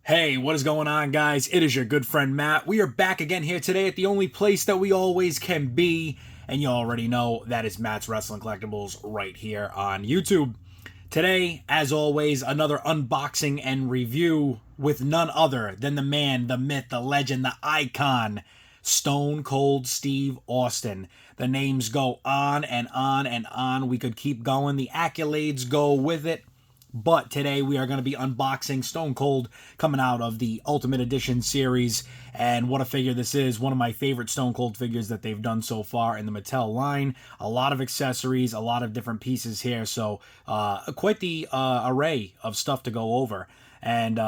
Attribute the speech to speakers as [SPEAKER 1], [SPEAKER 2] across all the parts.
[SPEAKER 1] Hey, what is going on, guys? It is your good friend Matt. We are back again here today at the only place that we always can be, and you already know that is Matt's Wrestling Collectibles right here on YouTube. Today, as always, another unboxing and review with none other than the man, the myth, the legend, the icon, Stone Cold Steve Austin. The names go on and on and on. We could keep going. The accolades go with it. But today we are going to be unboxing Stone Cold coming out of the Ultimate Edition series. And what a figure this is. One of my favorite Stone Cold figures that they've done so far in the Mattel line. A lot of accessories, a lot of different pieces here. So quite the array of stuff to go over. And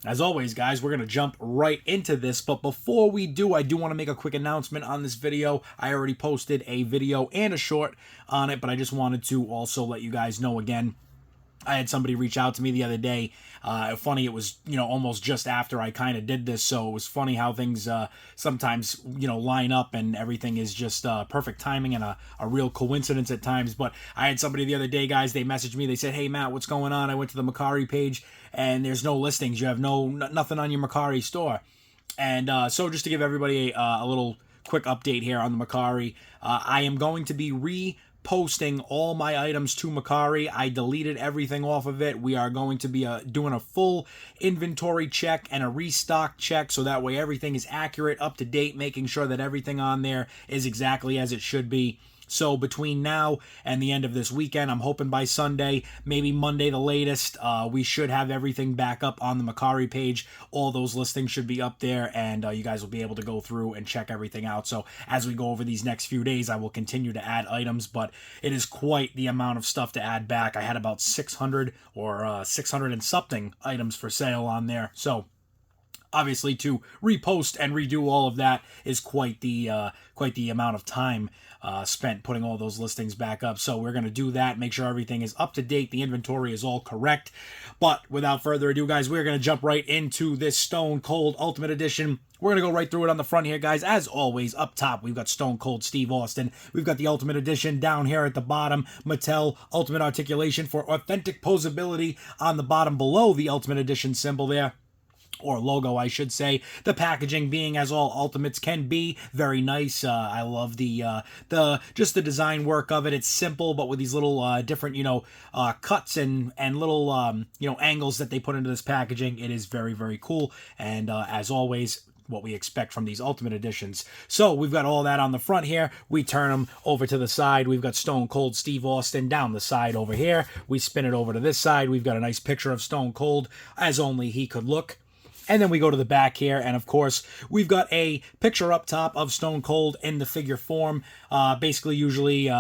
[SPEAKER 1] as always, guys, we're going to jump right into this. But before we do, I do want to make a quick announcement on this video. I already posted a video and a short on it, but I just wanted to also let you guys know again. I had somebody reach out to me the other day. Funny, it was, almost just after I kind of did this, so it was funny how things sometimes, line up and everything is just perfect timing and a real coincidence at times. But I had somebody the other day, guys, they messaged me. They said, "Hey, Matt, what's going on?" I went to the MERCARI page, and there's no listings. You have nothing on your MERCARI store. And so just to give everybody a little quick update here on the MERCARI, I am going to be posting all my items to MERCARI. I deleted everything off of it. We are going to be doing a full inventory check and a restock check, so that way everything is accurate, up to date, making sure that everything on there is exactly as it should be. So between now and the end of this weekend, I'm hoping by Sunday, maybe Monday the latest, we should have everything back up on the MERCARI page. All those listings should be up there, and you guys will be able to go through and check everything out. So as we go over these next few days, I will continue to add items, but it is quite the amount of stuff to add back. I had about 600 or 600 and something items for sale on there. So obviously, to repost and redo all of that is quite the amount of time spent putting all those listings back up. So we're going to do that, make sure everything is up to date, the inventory is all correct. But without further ado, guys, we're going to jump right into this Stone Cold Ultimate Edition. We're going to go right through it on the front here, guys. As always, up top, we've got Stone Cold Steve Austin. We've got the Ultimate Edition down here at the bottom. Mattel Ultimate Articulation for authentic posability on the bottom below the Ultimate Edition symbol there. Or logo, I should say. The packaging being as all Ultimates can be, very nice. I love the just the design work of it. It's simple, but with these little different cuts and little angles that they put into this packaging. It is very, very cool. And as always, what we expect from these Ultimate Editions. So we've got all that on the front here. We turn them over to the side. We've got Stone Cold Steve Austin down the side over here. We spin it over to this side. We've got a nice picture of Stone Cold as only he could look. And then we go to the back here, and of course, we've got a picture up top of Stone Cold in the figure form, basically usually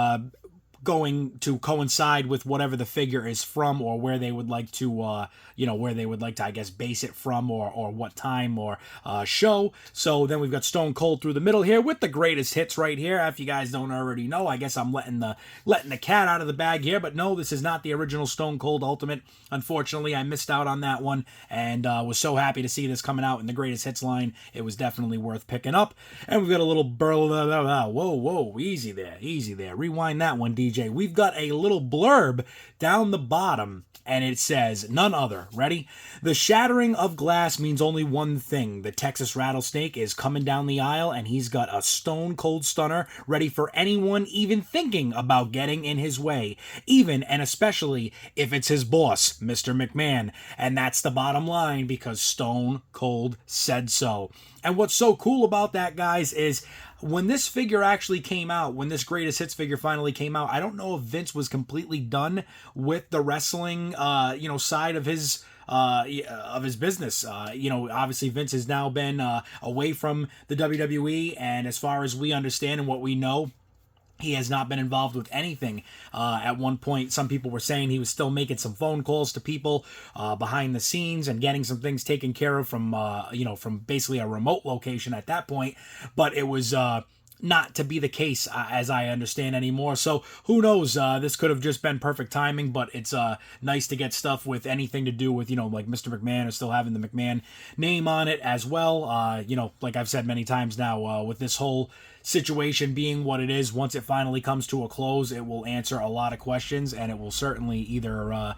[SPEAKER 1] going to coincide with whatever the figure is from, or where they would like to, I guess, base it from, or what time or show. So then we've got Stone Cold through the middle here with the greatest hits right here. If you guys don't already know, I guess I'm letting the cat out of the bag here, but no, this is not the original Stone Cold Ultimate. Unfortunately, I missed out on that one, and was so happy to see this coming out in the greatest hits line. It was definitely worth picking up. And we've got a little whoa, easy there. Rewind that one, DJ. We've got a little blurb down the bottom, and it says, none other, ready? The shattering of glass means only one thing. The Texas Rattlesnake is coming down the aisle, and he's got a stone cold stunner ready for anyone even thinking about getting in his way, even and especially if it's his boss, Mr. McMahon. And that's the bottom line, because Stone Cold said so. And what's so cool about that, guys, is when this figure actually came out, when this greatest hits figure finally came out, I don't know if Vince was completely done with the wrestling, side of his business. Obviously Vince has now been away from the WWE, and as far as we understand and what we know, he has not been involved with anything. At one point, some people were saying he was still making some phone calls to people behind the scenes and getting some things taken care of from basically a remote location at that point. But it was not to be the case, as I understand anymore. So who knows? This could have just been perfect timing, but it's nice to get stuff with anything to do with, like Mr. McMahon, or still having the McMahon name on it as well. Like I've said many times now, with this whole situation being what it is, once it finally comes to a close, it will answer a lot of questions, and it will certainly either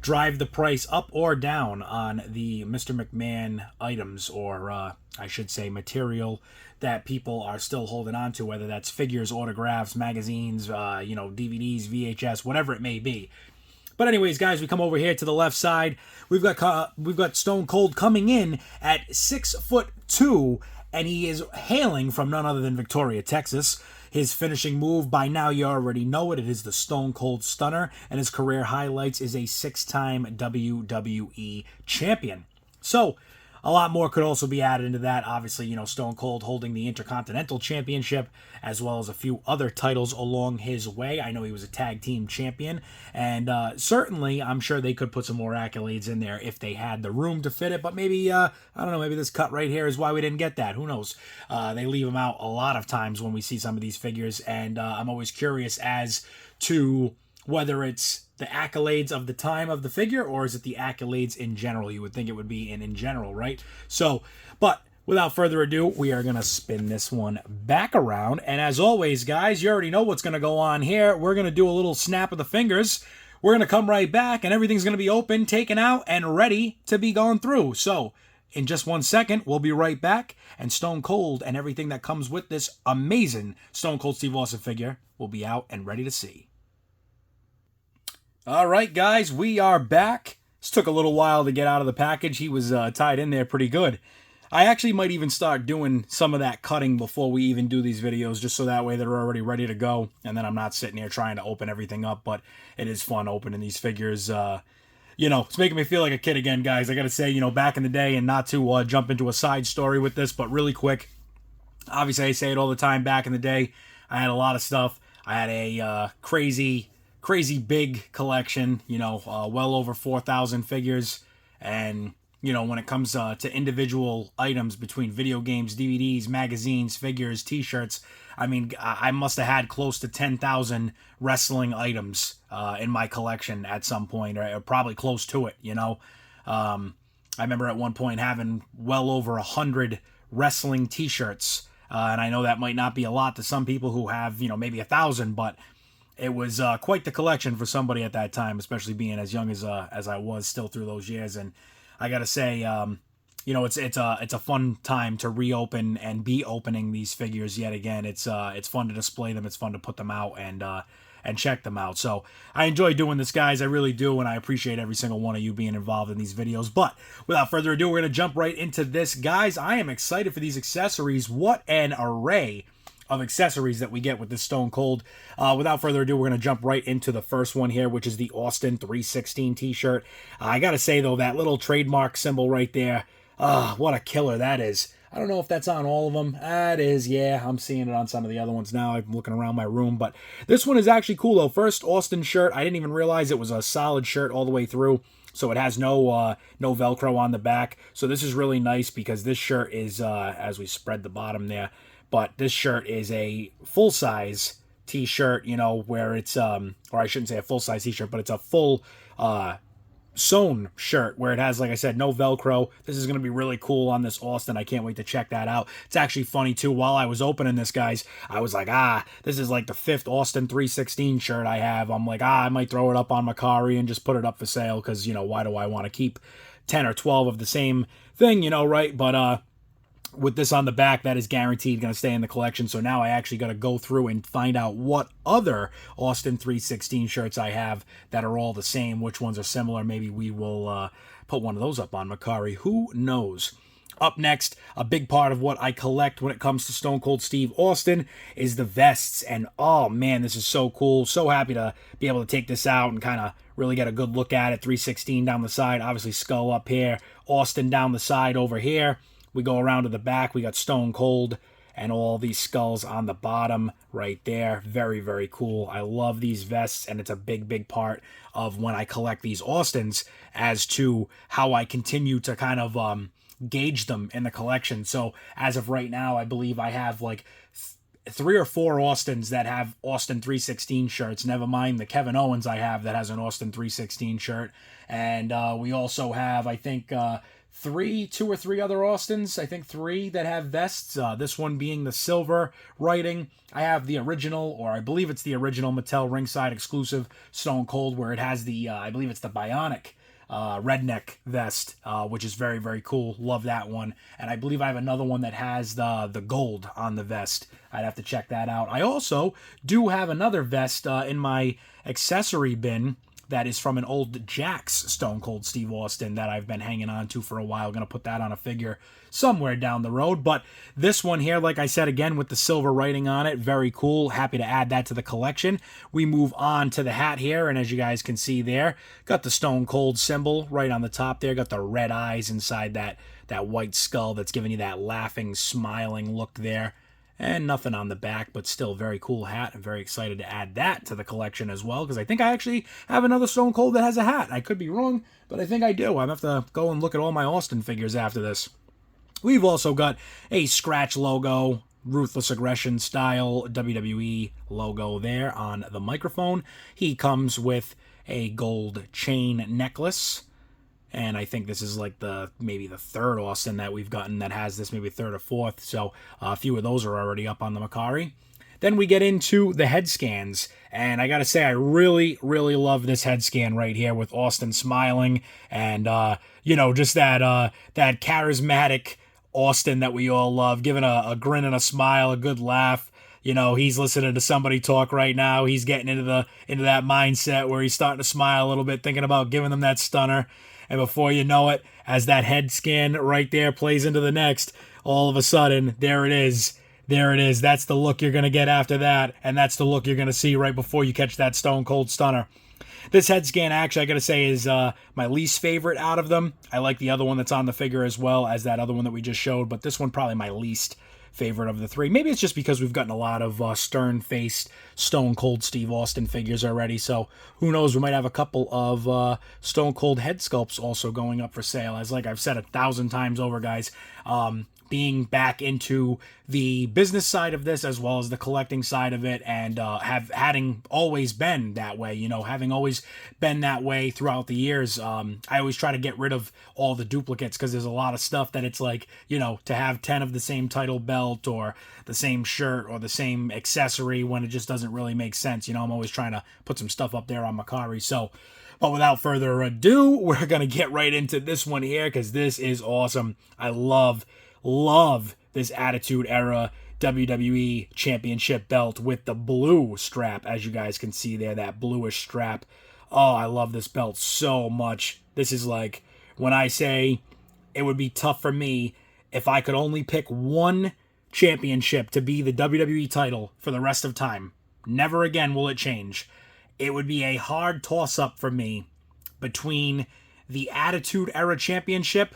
[SPEAKER 1] drive the price up or down on the Mr. McMahon items, or I should say material that people are still holding on to, whether that's figures, autographs, magazines, DVDs, VHS, whatever it may be. But anyways, guys, we come over here to the left side. We've got Stone Cold coming in at 6'2", and he is hailing from none other than Victoria, Texas. His finishing move, by now you already know it. It is the Stone Cold Stunner, and his career highlights is a 6-time WWE champion. So, a lot more could also be added into that. Obviously, Stone Cold holding the Intercontinental Championship, as well as a few other titles along his way. I know he was a tag team champion, and certainly, I'm sure they could put some more accolades in there if they had the room to fit it, but maybe, I don't know, maybe this cut right here is why we didn't get that. Who knows? They leave them out a lot of times when we see some of these figures, and I'm always curious as to whether it's the accolades of the time of the figure, or is it the accolades in general? You would think it would be in general, right? So, but without further ado, we are going to spin this one back around. And as always, guys, you already know what's going to go on here. We're going to do a little snap of the fingers. We're going to come right back, and everything's going to be open, taken out, and ready to be gone through. So, in just 1 second, we'll be right back, and Stone Cold and everything that comes with this amazing Stone Cold Steve Austin figure will be out and ready to see. All right, guys, we are back. This took a little while to get out of the package. He was tied in there pretty good. I actually might even start doing some of that cutting before we even do these videos, just so that way they're already ready to go, and then I'm not sitting here trying to open everything up, but it is fun opening these figures. It's making me feel like a kid again, guys. I got to say, back in the day, and not to jump into a side story with this, but really quick. Obviously, I say it all the time. Back in the day, I had a lot of stuff. I had a crazy big collection, well over 4,000 figures. And, when it comes to individual items between video games, DVDs, magazines, figures, t-shirts, I mean, I must have had close to 10,000 wrestling items in my collection at some point, or probably close to it, I remember at one point having well over 100 wrestling t-shirts. And I know that might not be a lot to some people who have, maybe 1,000, but it was quite the collection for somebody at that time, especially being as young as I was still through those years. And I gotta say, it's a fun time to reopen and be opening these figures yet again. It's fun to display them. It's fun to put them out and check them out. So I enjoy doing this, guys. I really do, and I appreciate every single one of you being involved in these videos. But without further ado, we're gonna jump right into this, guys. I am excited for these accessories. What an array of accessories that we get with this Stone Cold. Without further ado, we're going to jump right into the first one here, which is the Austin 316 t-shirt. I got to say, though, that little trademark symbol right there, what a killer that is. I don't know if that's on all of them. It is, yeah. I'm seeing it on some of the other ones now. I'm looking around my room, but this one is actually cool, though. First Austin shirt. I didn't even realize it was a solid shirt all the way through. So it has no Velcro on the back. So this is really nice because this shirt is, as we spread the bottom there, but this shirt is a full-size t-shirt, where it's, or I shouldn't say a full-size t-shirt, but it's a full sewn shirt where it has, like I said, no Velcro. This is going to be really cool on this Austin. I can't wait to check that out. It's actually funny, too. While I was opening this, guys, I was like, this is like the 5th Austin 316 shirt I have. I'm like, I might throw it up on MERCARI and just put it up for sale because, why do I want to keep 10 or 12 of the same thing, right? But, with this on the back, that is guaranteed going to stay in the collection. So now I actually got to go through and find out what other Austin 316 shirts I have that are all the same, which ones are similar. Maybe we will put one of those up on MERCARI. Who knows? Up next, a big part of what I collect when it comes to Stone Cold Steve Austin is the vests. And oh man, this is so cool. So happy to be able to take this out and kind of really get a good look at it. 316 down the side, obviously skull up here, Austin down the side over here. We go around to the back, we got Stone Cold and all these skulls on the bottom right there. Very, very cool. I love these vests, and it's a big, big part of when I collect these Austins as to how I continue to kind of gauge them in the collection. So as of right now, I believe I have like 3 or 4 Austins that have Austin 316 shirts. Never mind the Kevin Owens I have that has an Austin 316 shirt. And we also have, I think, two or three other Austins. I think 3 that have vests. This one being the silver writing. I have the original, or I believe it's the original Mattel ringside exclusive Stone Cold, where it has the, I believe it's the Bionic redneck vest, which is very, very cool. Love that one. And I believe I have another one that has the gold on the vest. I'd have to check that out. I also do have another vest in my accessory bin that is from an old Jax Stone Cold Steve Austin that I've been hanging on to for a while. Going to put that on a figure somewhere down the road. But this one here, like I said, again, with the silver writing on it, very cool. Happy to add that to the collection. We move on to the hat here, and as you guys can see there, got the Stone Cold symbol right on the top there. Got the red eyes inside that white skull that's giving you that laughing, smiling look there. And nothing on the back, but still very cool hat. I'm very excited to add that to the collection as well, because I think I actually have another Stone Cold that has a hat. I could be wrong, but I think I do. I'm going to have to go and look at all my Austin figures after this. We've also got a scratch logo, Ruthless Aggression style WWE logo there on the microphone. He comes with a gold chain necklace. And I think this is like maybe the 3rd Austin that we've gotten that has this, maybe 3rd or 4th. So a few of those are already up on the MERCARI. Then we get into the head scans. And I got to say, I really, really love this head scan right here with Austin smiling. And, just that charismatic Austin that we all love, giving a grin and a smile, a good laugh. He's listening to somebody talk right now. He's getting into that mindset where he's starting to smile a little bit, thinking about giving them that stunner. And before you know it, as that head scan right there plays into the next, all of a sudden, there it is. There it is. That's the look you're going to get after that. And that's the look you're going to see right before you catch that Stone Cold Stunner. This head scan, actually, I got to say, is my least favorite out of them. I like the other one that's on the figure as well as that other one that we just showed. But this one, probably my least favorite of the 3. Maybe it's just because we've gotten a lot of stern-faced Stone Cold Steve Austin figures already, so who knows, we might have a couple of Stone Cold head sculpts also going up for sale. As like I've said 1,000 times over, guys, being back into the business side of this as well as the collecting side of it, and having always been that way, having always been that way throughout the years. I always try to get rid of all the duplicates, because there's a lot of stuff that it's like, to have 10 of the same title belt or the same shirt or the same accessory when it just doesn't really make sense. I'm always trying to put some stuff up there on MERCARI. So, but without further ado, we're going to get right into this one here, because this is awesome. I love this Attitude Era WWE Championship belt with the blue strap, as you guys can see there, that bluish strap. Oh, I love this belt so much. This is like, when I say it would be tough for me if I could only pick one championship to be the WWE title for the rest of time. Never again will it change. It would be a hard toss-up for me between the Attitude Era Championship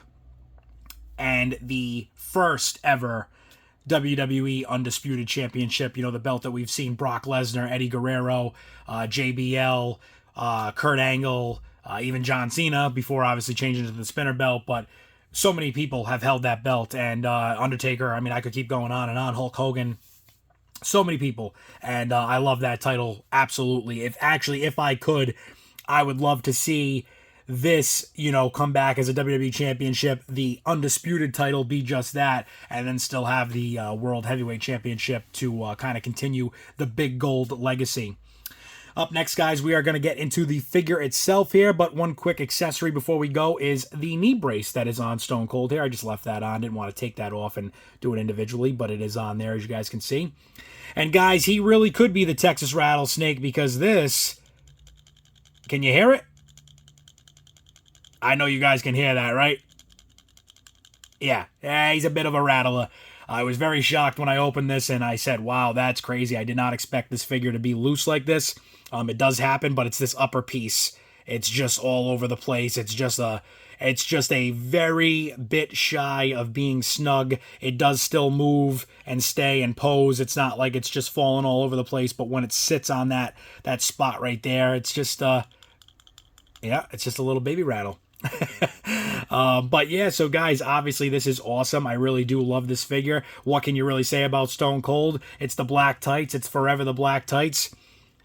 [SPEAKER 1] and the first ever WWE Undisputed Championship. The belt that we've seen Brock Lesnar, Eddie Guerrero, JBL, Kurt Angle, even John Cena, before obviously changing to the spinner belt. But so many people have held that belt, and Undertaker, I could keep going on and on, Hulk Hogan, so many people. And I love that title, absolutely. If I could, I would love to see this, come back as a WWE Championship, the Undisputed title be just that, and then still have the World Heavyweight Championship to kind of continue the big gold legacy. Up next, guys, we are going to get into the figure itself here, but one quick accessory before we go is the knee brace that is on Stone Cold here. I just left that on, didn't want to take that off and do it individually, but it is on there, as you guys can see. And guys, he really could be the Texas Rattlesnake, because this, can you hear it? I know you guys can hear that, right? Yeah, he's a bit of a rattler. I was very shocked when I opened this and I said, wow, that's crazy. I did not expect this figure to be loose like this. It does happen, but it's this upper piece. It's just all over the place. It's just a very bit shy of being snug. It does still move and stay and pose. It's not like it's just falling all over the place, but when it sits on that spot right there, it's just it's just a little baby rattle. But yeah, so guys, obviously this is awesome. I really do love this figure. What can you really say about Stone Cold? It's the black tights. It's forever the black tights.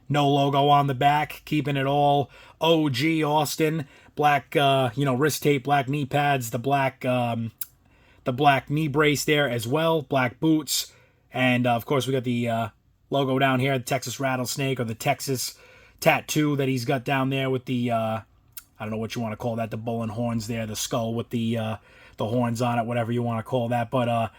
[SPEAKER 1] No logo on the back, keeping it all OG Austin. black, wrist tape, black knee pads, the black knee brace there as well, black boots, and of course we got the logo down here, the Texas Rattlesnake, or the Texas tattoo that he's got down there with the I don't know what you want to call that, the bull and horns there, the skull with the horns on it, whatever you want to call that. But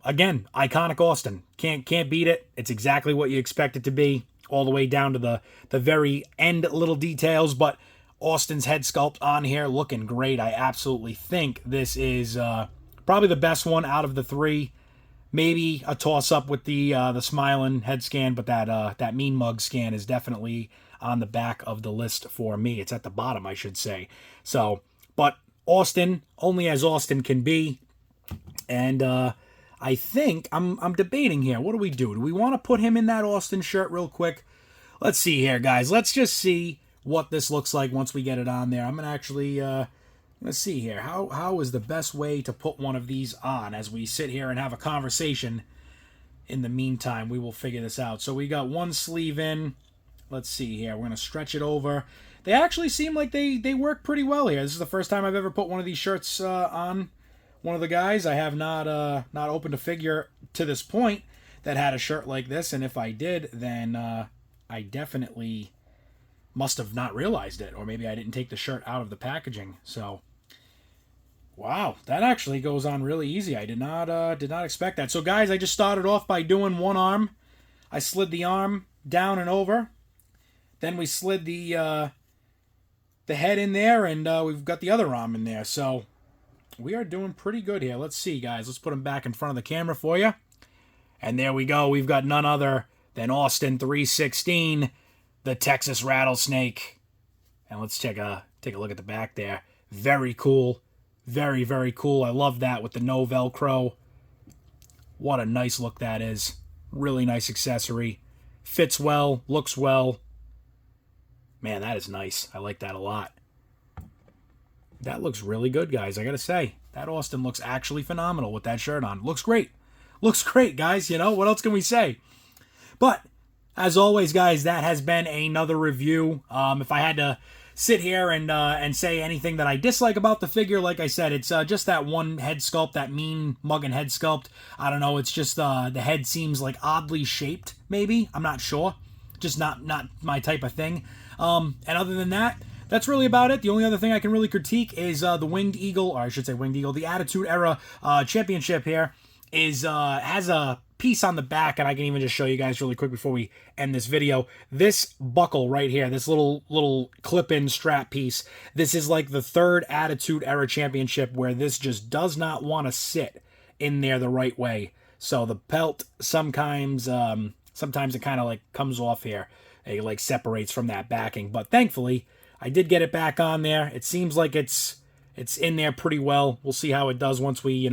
[SPEAKER 1] again, iconic Austin. Can't beat it. It's exactly what you expect it to be, all the way down to the very end little details. But Austin's head sculpt on here looking great. I absolutely think this is probably the best one out of the three. Maybe a toss-up with the smiling head scan, but that mean mug scan is definitely on the back of the list for me. It's at the bottom, I should say. So, but Austin, only as Austin can be. And I think, I'm debating here. What do we do? Do we want to put him in that Austin shirt real quick? Let's see here, guys. Let's just see what this looks like once we get it on there. I'm going to actually... let's see here. How is the best way to put one of these on as we sit here and have a conversation? In the meantime, we will figure this out. So we got one sleeve in. Let's see here. We're going to stretch it over. They actually seem like they work pretty well here. This is the first time I've ever put one of these shirts on one of the guys. I have not opened a figure to this point that had a shirt like this. And if I did, then I definitely must have not realized it. Or maybe I didn't take the shirt out of the packaging. So... wow, that actually goes on really easy. I did not expect that. So, guys, I just started off by doing one arm. I slid the arm down and over. Then we slid the head in there, and we've got the other arm in there. So, we are doing pretty good here. Let's see, guys. Let's put him back in front of the camera for you. And there we go. We've got none other than Austin 316, the Texas Rattlesnake. And let's take a look at the back there. Very cool. Very, very cool. I love that with the no Velcro. What a nice look that is. Really nice accessory. Fits well. Looks well. Man, that is nice. I like that a lot. That looks really good, guys. I gotta say, that Austin looks actually phenomenal with that shirt on. Looks great. Looks great, guys. What else can we say? But, as always, guys, that has been another review. If I had to sit here and say anything that I dislike about the figure, like I said, it's just that one head sculpt, that mean mugging head sculpt. I don't know, it's just the head seems like oddly shaped, maybe. I'm not sure. Just not my type of thing. And other than that, that's really about it. The only other thing I can really critique is the Winged Eagle, or I should say Winged Eagle, the Attitude Era Championship here has a piece on the back, and I can even just show you guys really quick before we end this video. This buckle right here, this little clip-in strap piece, this is like the third Attitude Era Championship where this just does not want to sit in there the right way. So the pelt sometimes it kind of like comes off here. It like separates from that backing, but thankfully I did get it back on there. It seems like it's in there pretty well. We'll see how it does once we,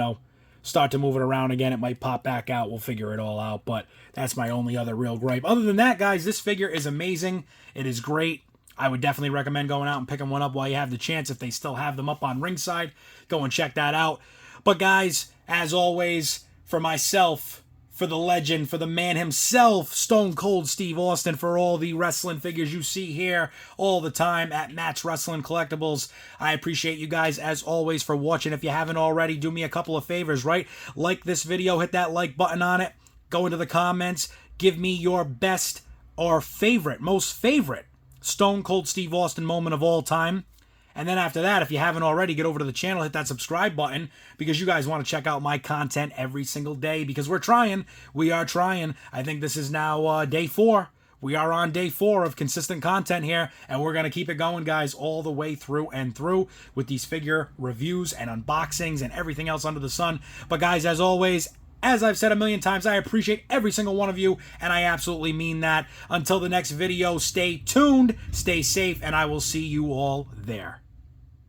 [SPEAKER 1] start to move it around again. It might pop back out. We'll figure it all out, but that's my only other real gripe. Other than that, guys, this figure is amazing. It is great. I would definitely recommend going out and picking one up while you have the chance. If they still have them up on Ringside, go and check that out. But guys, as always, for myself, for the legend, for the man himself, Stone Cold Steve Austin, for all the wrestling figures you see here all the time at Matt's Wrestling Collectibles. I appreciate you guys, as always, for watching. If you haven't already, do me a couple of favors, right? Like this video, hit that like button on it, go into the comments, give me your best or favorite, most favorite Stone Cold Steve Austin moment of all time. And then after that, if you haven't already, get over to the channel, hit that subscribe button, because you guys want to check out my content every single day, because we're trying. We are trying. I think this is now day 4. We are on day 4 of consistent content here, and we're going to keep it going, guys, all the way through and through with these figure reviews and unboxings and everything else under the sun. But guys, as always, as I've said a million times, I appreciate every single one of you, and I absolutely mean that. Until the next video, stay tuned, stay safe, and I will see you all there.